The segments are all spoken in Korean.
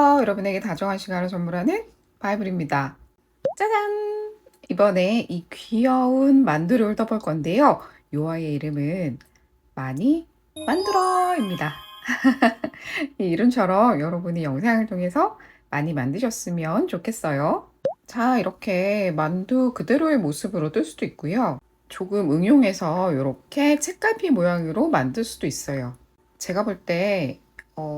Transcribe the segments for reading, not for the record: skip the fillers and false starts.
안녕하세요. 여러분에게 다정한 시간을 선물하는 바이블입니다. 짜잔! 이번에 이 귀여운 만두를 떠볼 건데요. 요 아이의 이름은 많이 만들어입니다. 이 이름처럼 여러분이 영상을 통해서 많이 만드셨으면 좋겠어요. 자, 이렇게 만두 그대로의 모습으로 뜰 수도 있고요. 조금 응용해서 이렇게 책갈피 모양으로 만들 수도 있어요. 제가 볼 때,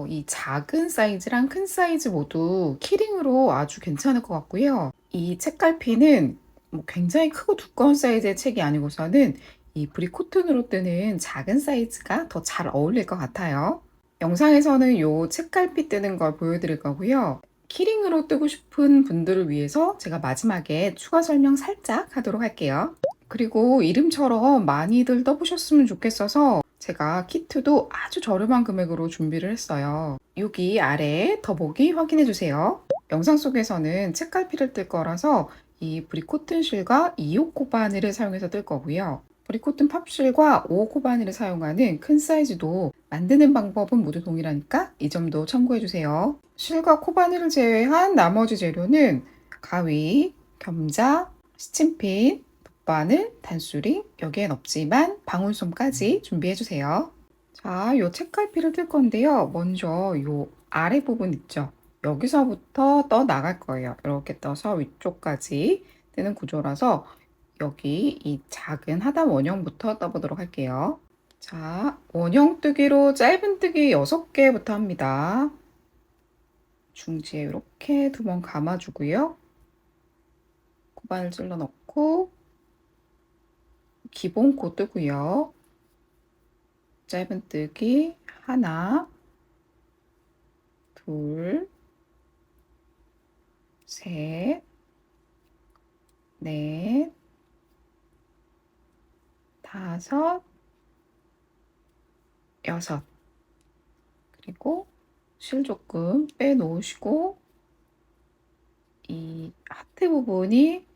이 작은 사이즈랑 큰 사이즈 모두 키링으로 아주 괜찮을 것 같고요. 이 책갈피는 뭐 굉장히 크고 두꺼운 사이즈의 책이 아니고서는 이 브리코튼으로 뜨는 작은 사이즈가 더 잘 어울릴 것 같아요. 영상에서는 요 책갈피 뜨는 걸 보여드릴 거고요. 키링으로 뜨고 싶은 분들을 위해서 제가 마지막에 추가 설명 살짝 하도록 할게요. 그리고 이름처럼 많이들 떠보셨으면 좋겠어서 제가 키트도 아주 저렴한 금액으로 준비를 했어요. 여기 아래 더보기 확인해 주세요. 영상 속에서는 책갈피를 뜰 거라서 이 브리코튼 실과 2호 바늘을 사용해서 뜰 거고요. 브리코튼 팝실과 5호 바늘을 사용하는 큰 사이즈도 만드는 방법은 모두 동일하니까 이 점도 참고해 주세요. 실과 코바늘을 제외한 나머지 재료는 가위, 겸자, 스친핀, 돗바늘, 단수링, 여기엔 없지만 방울솜까지 준비해 주세요. 자, 요 책갈피를 뜰 건데요. 먼저 요 아래 부분 있죠? 여기서부터 떠 나갈 거예요. 이렇게 떠서 위쪽까지 뜨는 구조라서 여기 이 작은 하단 원형부터 떠보도록 할게요. 자, 원형 뜨기로 짧은 뜨기 6개부터 합니다. 중지에 이렇게 2번 감아주고요. 코바늘 찔러 넣고 기본 코 뜨고요. 짧은 뜨기 하나, 둘, 셋, 넷, 다섯, 여섯. 그리고 실 조금 빼놓으시고 이 하트 부분이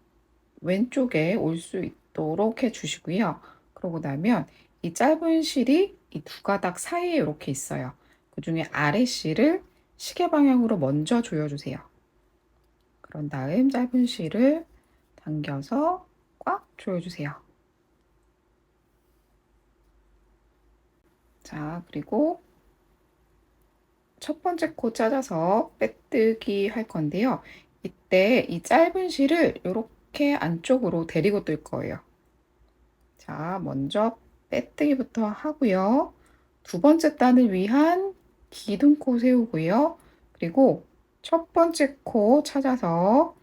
왼쪽에 올 수 있도록 해주시고요. 그러고 나면 이 짧은 실이 이 두 가닥 사이에 이렇게 있어요. 그 중에 아래 실을 시계 방향으로 먼저 조여주세요. 그런 다음 짧은 실을 당겨서 꽉 조여주세요. 자, 그리고 첫 번째 코 찾아서 빼뜨기 할 건데요. 이때 이 짧은 실을 이렇게 안쪽으로 데리고 뜰 거예요. 자, 먼저 빼뜨기부터 하고요. 두 번째 단을 위한 기둥코 세우고요. 그리고 첫 번째 코 찾아서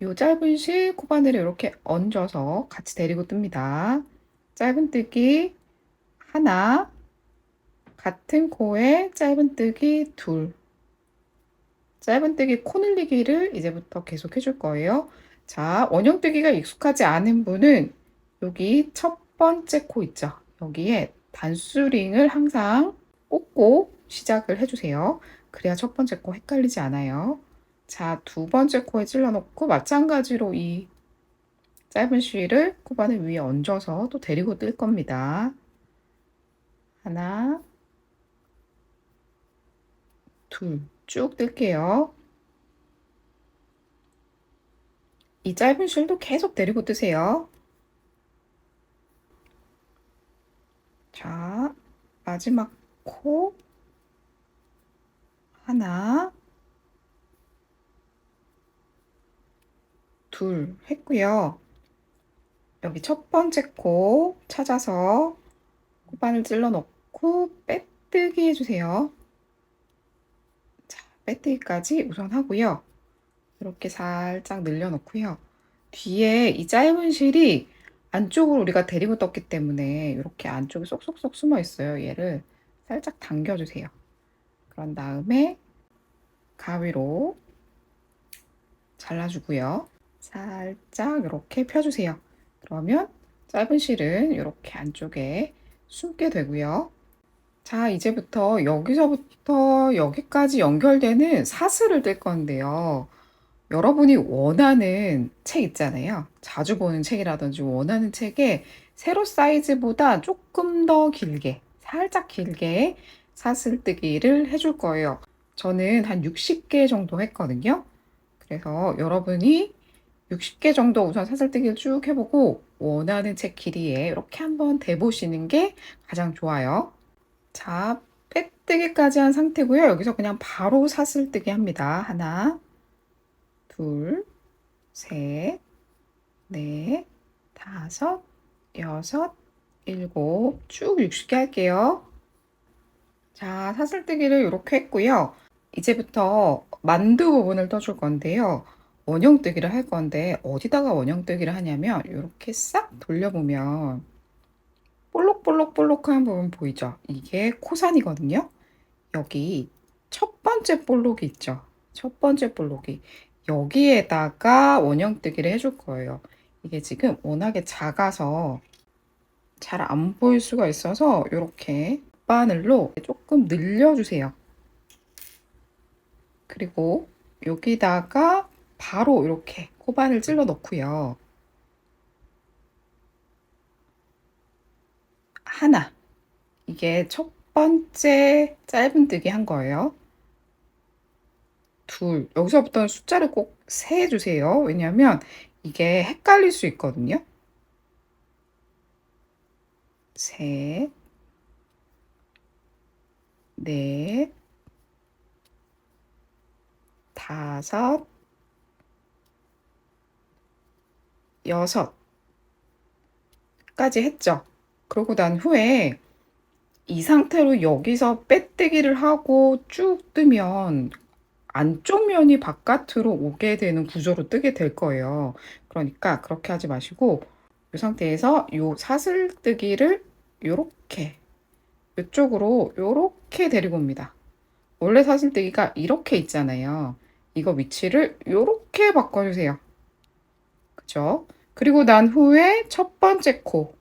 이 짧은 실 코바늘을 이렇게 얹어서 같이 데리고 뜹니다. 짧은 뜨기 하나, 같은 코에 짧은 뜨기 둘. 짧은 뜨기 코 늘리기를 이제부터 계속 해줄 거예요. 자, 원형 뜨기가 익숙하지 않은 분은 여기 첫 번째 코 있죠? 여기에 단수링을 항상 꽂고 시작을 해주세요. 그래야 첫 번째 코 헷갈리지 않아요. 자, 두 번째 코에 찔러 놓고 마찬가지로 이 짧은 실을 코바늘 위에 얹어서 또 데리고 뜰 겁니다. 하나, 둘, 쭉 뜰게요. 이 짧은 실도 계속 데리고 뜨세요. 자, 마지막 코 하나, 둘 했고요. 여기 첫 번째 코 찾아서 코바늘 찔러 넣고 빼뜨기 해주세요. 자, 빼뜨기까지 우선 하고요. 이렇게 살짝 늘려놓고요. 뒤에 이 짧은 실이 안쪽으로 우리가 데리고 떴기 때문에 이렇게 안쪽에 쏙쏙쏙 숨어 있어요. 얘를 살짝 당겨주세요. 그런 다음에 가위로 잘라주고요. 살짝 이렇게 펴주세요. 그러면 짧은 실은 이렇게 안쪽에 숨게 되고요. 자, 이제부터 여기서부터 여기까지 연결되는 사슬을 뜰 건데요. 여러분이 원하는 책 있잖아요. 자주 보는 책이라든지 원하는 책에 세로 사이즈보다 조금 더 길게, 살짝 길게 사슬뜨기를 해줄 거예요. 저는 한 60개 정도 했거든요. 그래서 여러분이 60개 정도 우선 사슬뜨기를 쭉 해보고 원하는 책 길이에 이렇게 한번 대보시는 게 가장 좋아요. 자, 빼뜨기까지 한 상태고요. 여기서 그냥 바로 사슬뜨기 합니다. 하나, 둘, 셋, 넷, 다섯, 여섯, 일곱, 쭉 60개 할게요. 자, 사슬뜨기를 이렇게 했고요. 이제부터 만두 부분을 떠줄 건데요. 원형뜨기를 할 건데 어디다가 원형뜨기를 하냐면 이렇게 싹 돌려보면 볼록볼록볼록한 부분 보이죠? 이게 코산이거든요. 여기 첫 번째 볼록이 있죠? 첫 번째 볼록이 여기에다가 원형뜨기를 해줄 거예요. 이게 지금 워낙에 작아서 잘 안 보일 수가 있어서 이렇게 바늘로 조금 늘려주세요. 그리고 여기다가 바로 이렇게 코바늘 찔러 넣고요. 하나. 이게 첫 번째 짧은뜨기 한 거예요. 둘. 여기서부터는 숫자를 꼭 세주세요. 왜냐면 이게 헷갈릴 수 있거든요. 셋, 넷, 다섯, 여섯까지 했죠. 그러고 난 후에 이 상태로 여기서 빼뜨기를 하고 쭉 뜨면 안쪽 면이 바깥으로 오게 되는 구조로 뜨게 될 거예요. 그러니까 그렇게 하지 마시고 이 상태에서 요 사슬뜨기를 요렇게 이쪽으로 요렇게 데리고 옵니다. 원래 사슬뜨기가 이렇게 있잖아요. 이거 위치를 요렇게 바꿔주세요. 그죠? 그리고 난 후에 첫 번째 코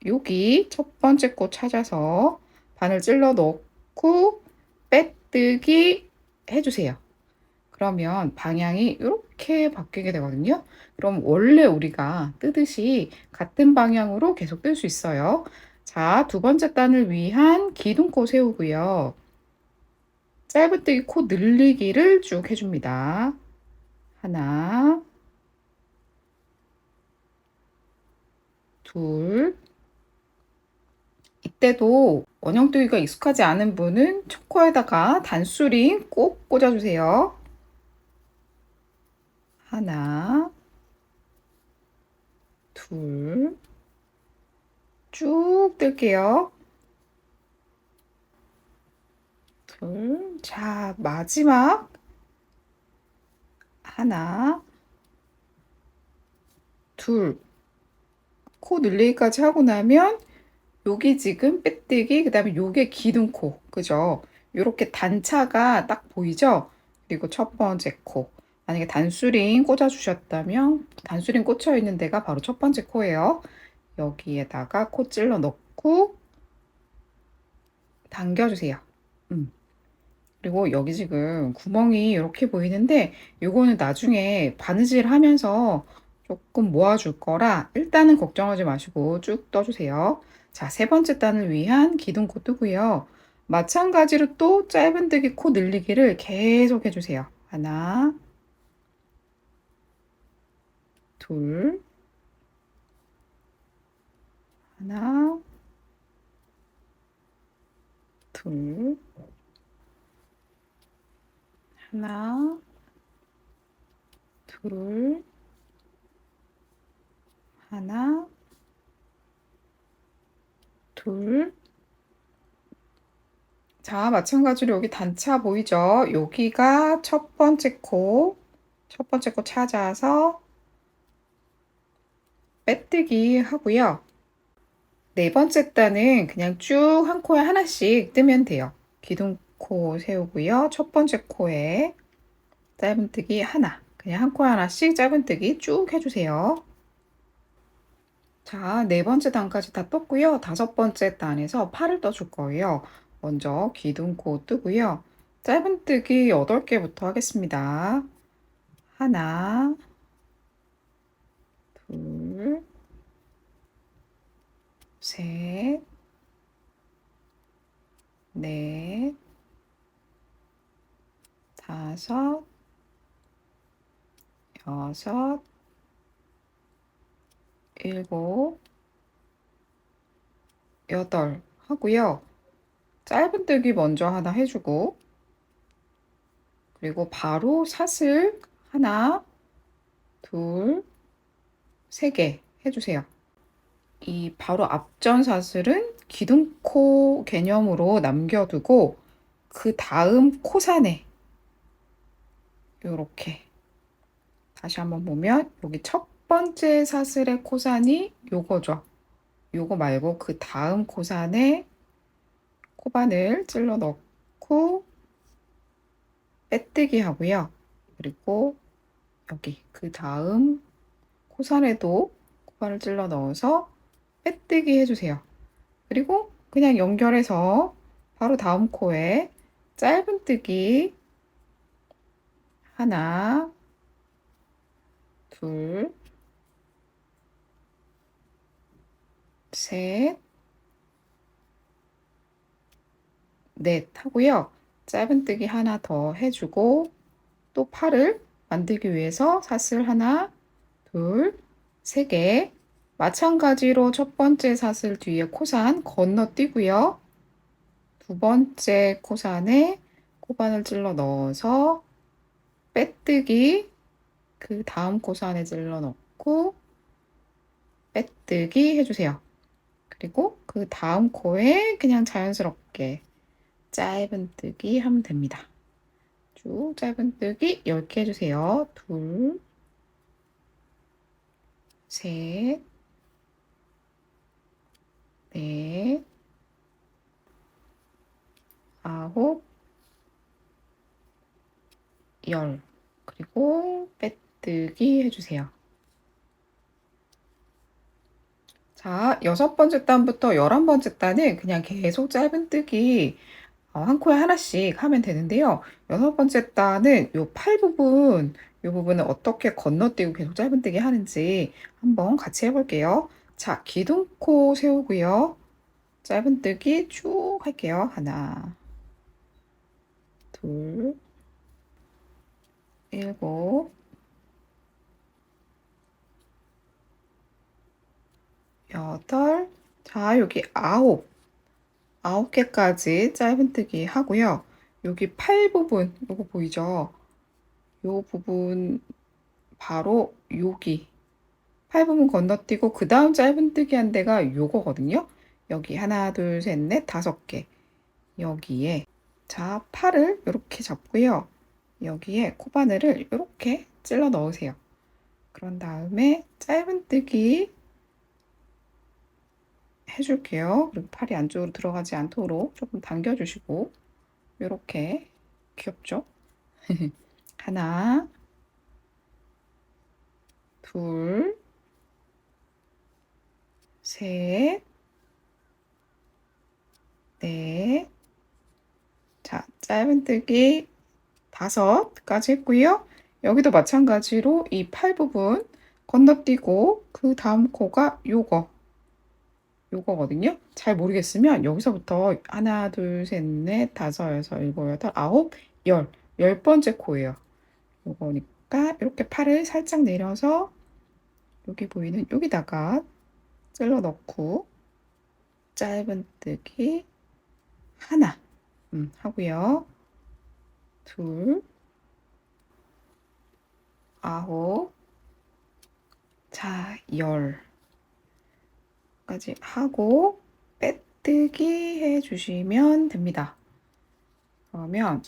여기 첫 번째 코 찾아서 바늘 찔러 넣고 빼뜨기 해주세요. 그러면 방향이 이렇게 바뀌게 되거든요. 그럼 원래 우리가 뜨듯이 같은 방향으로 계속 뜰 수 있어요. 자, 두 번째 단을 위한 기둥코 세우고요. 짧은뜨기 코 늘리기를 쭉 해줍니다. 하나, 둘. 이때도 원형뜨기가 익숙하지 않은 분은 첫 코에다가 단수링 꼭 꽂아주세요. 하나, 둘, 쭉 뜰게요. 둘, 자, 마지막 하나, 둘, 코 늘리기까지 하고 나면 여기 지금 빼뜨기, 그 다음에 요게 기둥코, 그죠? 요렇게 단차가 딱 보이죠? 그리고 첫 번째 코. 만약에 단수링 꽂아주셨다면 단수링 꽂혀 있는 데가 바로 첫 번째 코예요. 여기에다가 코 찔러 넣고 당겨주세요. 그리고 여기 지금 구멍이 이렇게 보이는데 요거는 나중에 바느질 하면서 조금 모아줄 거라 일단은 걱정하지 마시고 쭉 떠주세요. 자, 세 번째 단을 위한 기둥코 뜨고요. 마찬가지로 또 짧은뜨기 코 늘리기를 계속 해주세요. 하나, 둘, 하나, 둘, 하나, 둘, 하나, 둘. 자, 마찬가지로 여기 단차 보이죠? 여기가 첫 번째 코, 첫 번째 코 찾아서 빼뜨기 하고요. 네 번째 단은 그냥 쭉 한 코에 하나씩 뜨면 돼요. 기둥코 세우고요. 첫 번째 코에 짧은뜨기 하나, 그냥 한 코에 하나씩 짧은뜨기 쭉 해주세요. 자, 네 번째 단까지 다 떴고요. 다섯 번째 단에서 팔을 떠줄 거예요. 먼저 기둥코 뜨고요. 짧은뜨기 8개부터 하겠습니다. 하나, 둘, 셋, 넷, 다섯, 여섯, 일곱, 여덟 하고요. 짧은뜨기 먼저 하나 해주고, 그리고 바로 사슬 하나, 둘, 세 개 해주세요. 이 바로 앞전 사슬은 기둥코 개념으로 남겨두고 그 다음 코산에 이렇게 다시 한번 보면 여기 첫 번째 사슬의 코산이 요거죠. 요거 말고 그 다음 코산에 코바늘 찔러 넣고 빼뜨기 하고요. 그리고 여기 그 다음 코산에도 코바늘 찔러 넣어서 빼뜨기 해주세요. 그리고 그냥 연결해서 바로 다음 코에 짧은뜨기 하나, 둘, 셋, 넷 하고요. 짧은뜨기 하나 더 해주고 또 팔을 만들기 위해서 사슬 하나, 둘, 세 개 마찬가지로 첫 번째 사슬 뒤에 코산 건너뛰고요. 두 번째 코산에 코바늘 찔러 넣어서 빼뜨기 그 다음 코산에 찔러 넣고 빼뜨기 해주세요. 그리고 그 다음 코에 그냥 자연스럽게 짧은뜨기 하면 됩니다. 쭉 짧은뜨기 10개 해주세요. 둘, 셋, 넷, 아홉, 열. 그리고 빼뜨기 해주세요. 자, 6번째 단부터 11번째 단은 그냥 계속 짧은뜨기 한 코에 하나씩 하면 되는데요. 6번째 단은 요 팔 부분, 요 부분은 어떻게 건너뛰고 계속 짧은뜨기 하는지 한번 같이 해볼게요. 자, 기둥코 세우고요. 짧은뜨기 쭉 할게요. 하나, 둘, 일곱, 여덟, 자, 여기 아홉 개까지 짧은뜨기 하고요. 여기 팔 부분, 요거 보이죠? 요 부분 바로 여기 팔 부분 건너뛰고 그 다음 짧은뜨기 한 데가 요거거든요. 여기 하나, 둘, 셋, 넷, 5개. 여기에 자, 팔을 이렇게 잡고요. 여기에 코바늘을 이렇게 찔러 넣으세요. 그런 다음에 짧은뜨기 해줄게요. 그리고 팔이 안쪽으로 들어가지 않도록 조금 당겨주시고 이렇게 귀엽죠? 하나, 둘, 셋, 넷, 자, 짧은뜨기 5까지 했고요. 여기도 마찬가지로 이 팔 부분 건너뛰고 그 다음 코가 요거거든요. 잘 모르겠으면 여기서부터 하나, 둘, 셋, 넷, 다섯, 여섯, 일곱, 여덟, 아홉, 열 번째 코예요. 요거니까 이렇게 팔을 살짝 내려서 여기 보이는 여기다가 찔러 넣고 짧은뜨기 하나 하고요. 둘, 아홉, 자, 10까지 하고 빼뜨기 해주시면 됩니다. 그러면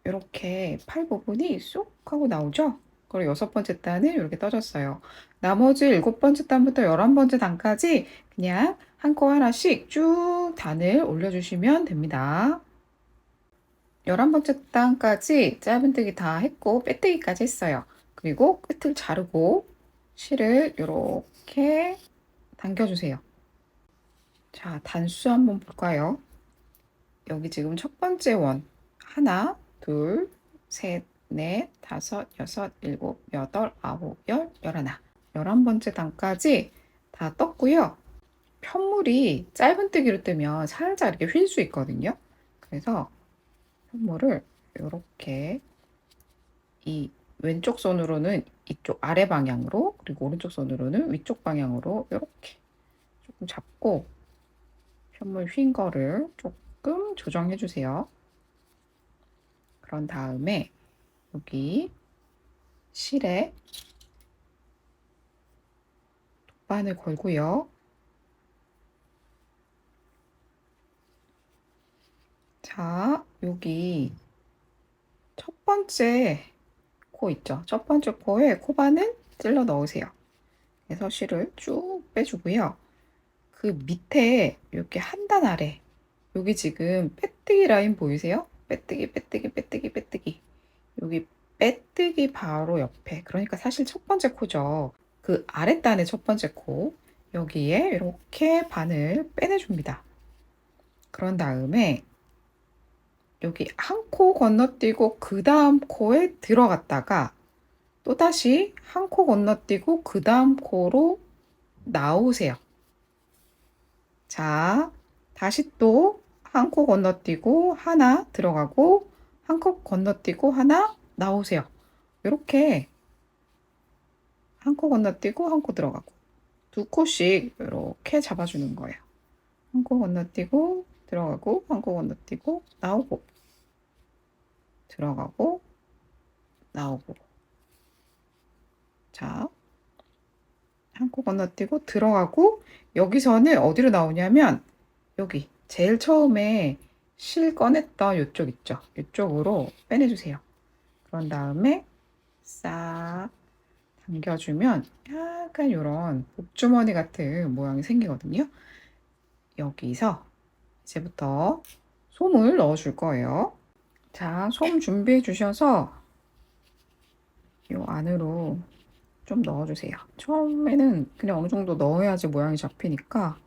이렇게 팔 부분이 쏙 하고 나오죠? 그리고 6번째 단은 이렇게 떠졌어요. 나머지 7번째 단부터 11번째 단까지 그냥 한 코 하나씩 쭉 단을 올려주시면 됩니다. 11번째 단까지 짧은뜨기 다 했고 빼뜨기까지 했어요. 그리고 끝을 자르고 실을 이렇게 당겨주세요. 자, 단수 한번 볼까요? 여기 지금 첫 번째 원 하나, 둘, 셋, 넷, 다섯, 여섯, 일곱, 여덟, 아홉, 열, 열하나. 11번째 단까지 다 떴고요. 편물이 짧은뜨기로 뜨면 살짝 이렇게 휠 수 있거든요. 그래서 편물을 이렇게 이 왼쪽 손으로는 이쪽 아래 방향으로, 그리고 오른쪽 손으로는 위쪽 방향으로 이렇게 조금 잡고 편물 휜 거를 조금 조정해 주세요. 그런 다음에 여기 실에 돗바늘 걸고요. 자, 여기 첫 번째 코 있죠? 첫 번째 코에 코바늘 찔러 넣으세요. 그래서 실을 쭉 빼주고요. 그 밑에 이렇게 한 단 아래, 여기 지금 빼뜨기 라인 보이세요? 빼뜨기, 빼뜨기, 빼뜨기, 빼뜨기. 여기 빼뜨기 바로 옆에, 그러니까 사실 첫 번째 코죠. 그 아랫단의 첫 번째 코, 여기에 이렇게 바늘 빼내줍니다. 그런 다음에 여기 한 코 건너뛰고 그 다음 코에 들어갔다가 또다시 한 코 건너뛰고 그 다음 코로 나오세요. 자, 다시 또 한 코 건너뛰고 하나 들어가고 한 코 건너뛰고 하나 나오세요. 이렇게 한 코 건너뛰고 한 코 들어가고 두 코씩 이렇게 잡아주는 거예요. 한 코 건너뛰고 들어가고 한 코 건너뛰고 나오고 들어가고 나오고. 자, 한 코 건너뛰고 들어가고, 여기서는 어디로 나오냐면 여기 제일 처음에 실 꺼냈던 이쪽 있죠? 이쪽으로 빼내주세요. 그런 다음에 싹 당겨주면 약간 이런 복주머니 같은 모양이 생기거든요. 여기서 이제부터 솜을 넣어줄 거예요. 자, 솜 준비해 주셔서 이 안으로 좀 넣어주세요. 처음에는 그냥 어느 정도 넣어야지 모양이 잡히니까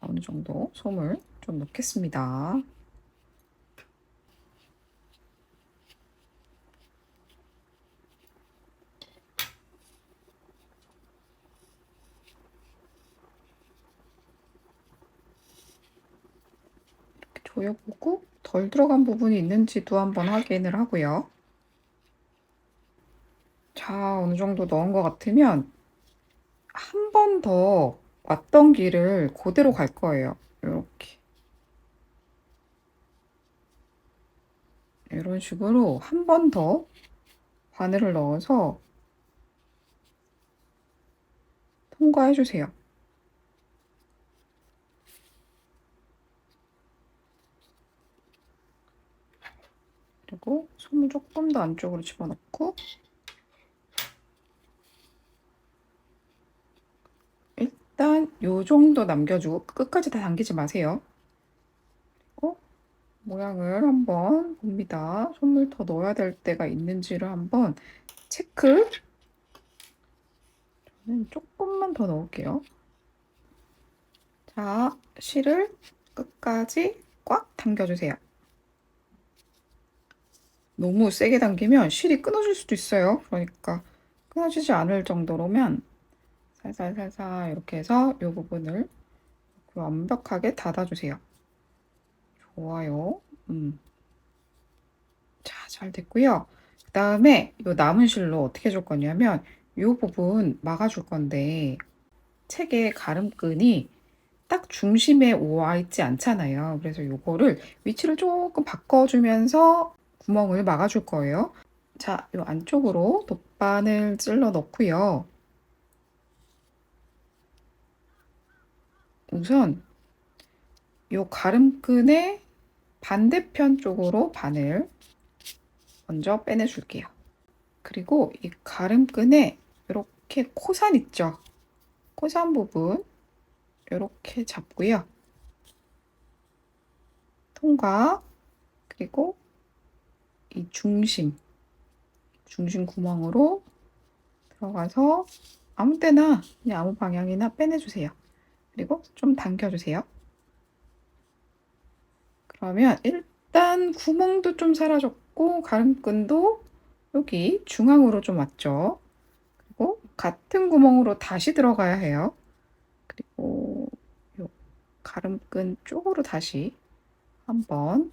어느 정도 솜을 좀 넣겠습니다. 이렇게 조여보고 덜 들어간 부분이 있는지도 한번 확인을 하고요. 자, 어느 정도 넣은 것 같으면 한 번 더 왔던 길을 그대로 갈 거예요. 이렇게. 이런 식으로 한 번 더 바늘을 넣어서 통과해 주세요. 그리고 솜을 조금 더 안쪽으로 집어넣고 일단 요 정도 남겨주고 끝까지 다 당기지 마세요. 그리고 모양을 한번 봅니다. 솜을 더 넣어야 될 때가 있는지를 한번 체크. 저는 조금만 더 넣을게요. 자, 실을 끝까지 꽉 당겨주세요. 너무 세게 당기면 실이 끊어질 수도 있어요. 그러니까 끊어지지 않을 정도로면 살살살살 이렇게 해서 이 부분을 완벽하게 닫아주세요. 좋아요. 자, 잘 됐고요. 그 다음에 이 남은 실로 어떻게 해줄 거냐면 이 부분 막아줄 건데 책의 가름끈이 딱 중심에 와 있지 않잖아요. 그래서 이거를 위치를 조금 바꿔주면서 구멍을 막아줄 거예요. 자, 이 안쪽으로 돗바늘 찔러 넣고요. 우선 이 가름끈의 반대편 쪽으로 바늘 먼저 빼내줄게요. 그리고 이 가름끈에 이렇게 코산 있죠? 코산 부분 이렇게 잡고요. 통과, 그리고 이 중심 구멍으로 들어가서 아무 때나 그냥 아무 방향이나 빼내주세요. 그리고 좀 당겨주세요. 그러면 일단 구멍도 좀 사라졌고 가름끈도 여기 중앙으로 좀 왔죠. 그리고 같은 구멍으로 다시 들어가야 해요. 그리고 요 가름끈 쪽으로 다시 한번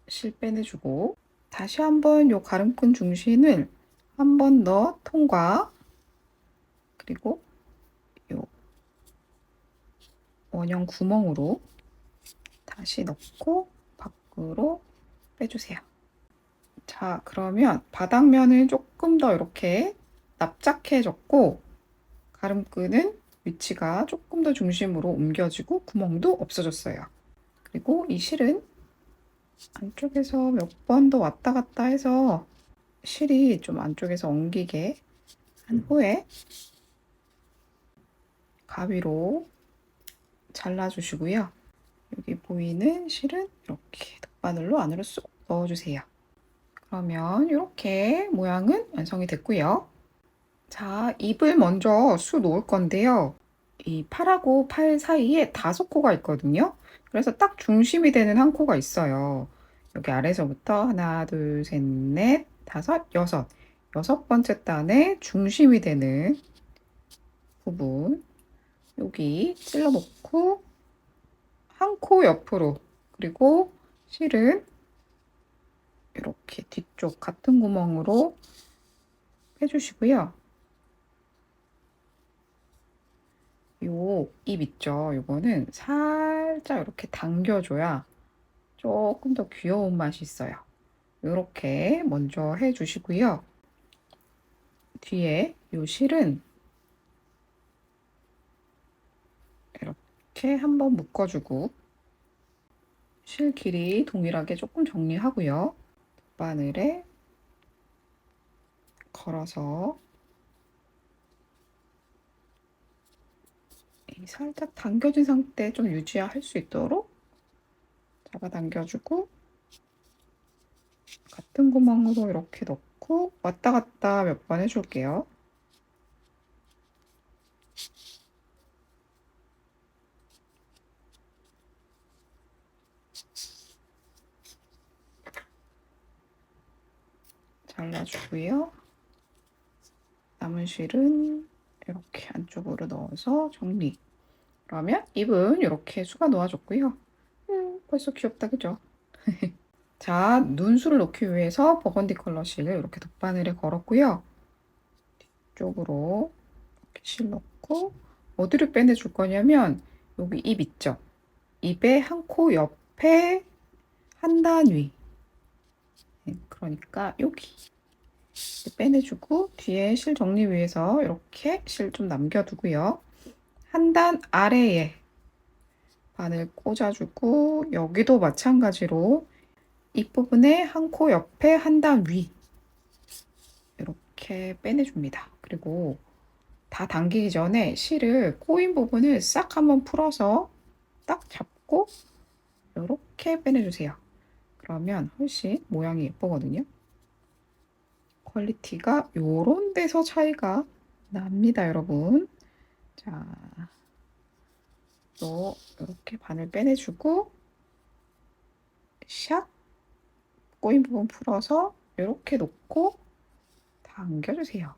실 빼내주고 다시 한번 요 가름끈 중심을 한 번 더 통과, 그리고 요 원형 구멍으로 다시 넣고 밖으로 빼주세요. 자, 그러면 바닥면은 조금 더 이렇게 납작해졌고 가름끈은 위치가 조금 더 중심으로 옮겨지고 구멍도 없어졌어요. 그리고 이 실은 안쪽에서 몇 번 더 왔다 갔다 해서 실이 좀 안쪽에서 엉기게 한 후에 가위로 잘라주시고요. 여기 보이는 실은 이렇게 덧바늘로 안으로 쏙 넣어주세요. 그러면 이렇게 모양은 완성이 됐고요. 자, 잎을 먼저 수 놓을 건데요. 이 팔하고 팔 사이에 5코가 있거든요. 그래서 딱 중심이 되는 한 코가 있어요. 여기 아래서부터 하나, 둘, 셋, 넷, 다섯, 여섯. 6번째 단에 중심이 되는 부분. 여기 찔러 놓고 한 코 옆으로, 그리고 실은 이렇게 뒤쪽 같은 구멍으로 빼주시고요. 요 잎 있죠? 요거는 살짝 이렇게 당겨줘야 조금 더 귀여운 맛이 있어요. 이렇게 먼저 해주시고요. 뒤에 요 실은 이렇게 한번 묶어주고 실 길이 동일하게 조금 정리하고요. 바늘에 걸어서 살짝 당겨진 상태 좀 유지할 수 있도록 잡아당겨주고 같은 구멍으로 이렇게 넣고 왔다 갔다 몇 번 해줄게요. 잘라주고요. 남은 실은 이렇게 안쪽으로 넣어서 정리. 그러면 잎은 이렇게 수가 놓아줬고요. 벌써 귀엽다, 그죠? 자, 눈수를 놓기 위해서 버건디 컬러 실을 이렇게 덧바늘에 걸었고요. 뒤쪽으로 이렇게 실 넣고 어디를 빼내줄 거냐면 여기 잎 있죠? 잎의 한 코 옆에 한 단 위. 그러니까 여기 빼내주고 뒤에 실 정리 위해서 이렇게 실 좀 남겨두고요. 한 단 아래에 바늘 꽂아주고 여기도 마찬가지로 윗부분에 한 코 옆에 한 단 위 이렇게 빼내줍니다. 그리고 다 당기기 전에 실을 꼬인 부분을 싹 한번 풀어서 딱 잡고 이렇게 빼내주세요. 그러면 훨씬 모양이 예쁘거든요. 퀄리티가 요런 데서 차이가 납니다, 여러분. 자, 또 이렇게 바늘 빼내주고 샥 꼬인 부분 풀어서 이렇게 놓고 당겨주세요.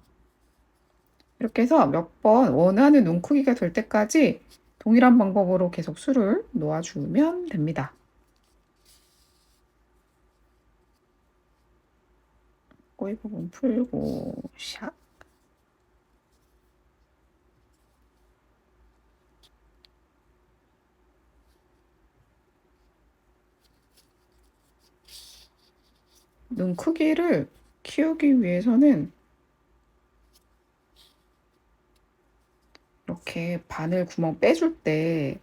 이렇게 해서 몇 번 원하는 눈 크기가 될 때까지 동일한 방법으로 계속 술을 놓아주면 됩니다. 꼬이 부분 풀고 샥. 눈 크기를 키우기 위해서는 이렇게 바늘 구멍 빼줄 때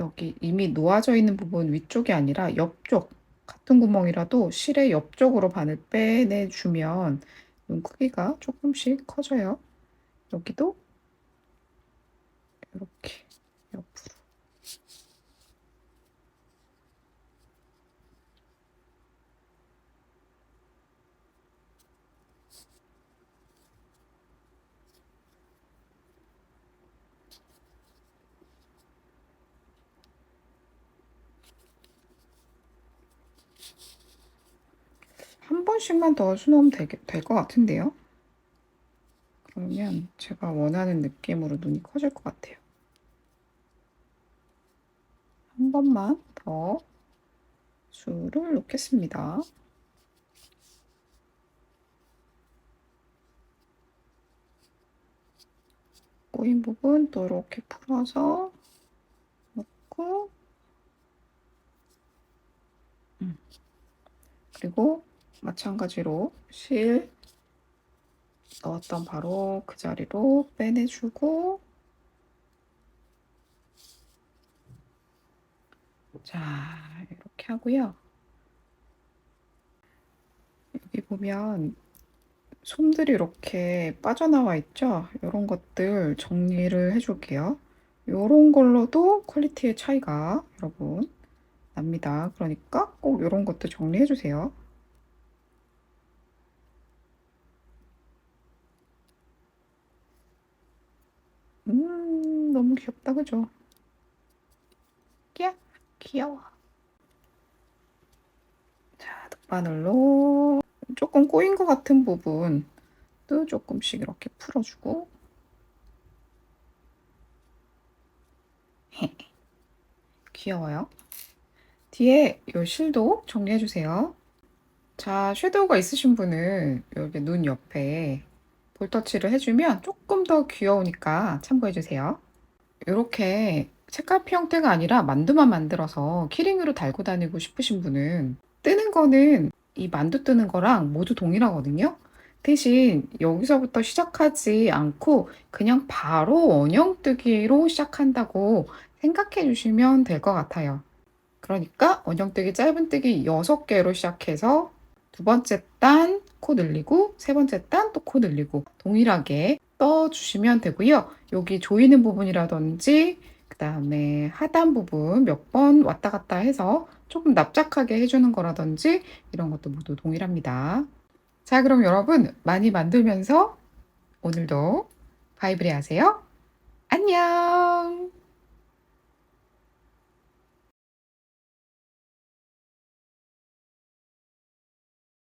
여기 이미 놓아져 있는 부분 위쪽이 아니라 옆쪽, 같은 구멍이라도 실의 옆쪽으로 바늘 빼내주면 눈 크기가 조금씩 커져요. 여기도 이렇게 옆으로. 한 번씩만 더 수놓으면 될 것 같은데요. 그러면 제가 원하는 느낌으로 눈이 커질 것 같아요. 번만 더 줄을 놓겠습니다. 꼬인 부분 또 이렇게 풀어서 놓고, 그리고 마찬가지로 실 넣었던 바로 그 자리로 빼내주고, 자, 이렇게 하고요. 여기 보면 솜들이 이렇게 빠져나와 있죠? 이런 것들 정리를 해줄게요. 이런 걸로도 퀄리티의 차이가 여러분 납니다. 그러니까 꼭 이런 것도 정리해 주세요. 너무 귀엽다, 그죠? 야, 귀여워. 자, 늑바늘로 조금 꼬인 것 같은 부분도 조금씩 이렇게 풀어주고, 귀여워요. 뒤에 이 실도 정리해 주세요. 자, 섀도우가 있으신 분은 여기 눈 옆에 볼터치를 해주면 조금 더 귀여우니까 참고해 주세요. 이렇게 책갈피 형태가 아니라 만두만 만들어서 키링으로 달고 다니고 싶으신 분은 뜨는 거는 이 만두 뜨는 거랑 모두 동일하거든요. 대신 여기서부터 시작하지 않고 그냥 바로 원형 뜨기로 시작한다고 생각해 주시면 될 것 같아요. 그러니까 원형뜨기 짧은뜨기 6개로 시작해서 두 번째 단 코 늘리고 세 번째 단 또 코 늘리고 동일하게 떠주시면 되고요. 여기 조이는 부분이라든지 그 다음에 하단 부분 몇 번 왔다 갔다 해서 조금 납작하게 해주는 거라든지 이런 것도 모두 동일합니다. 자, 그럼 여러분 많이 만들면서 오늘도 바이브리 하세요. 안녕!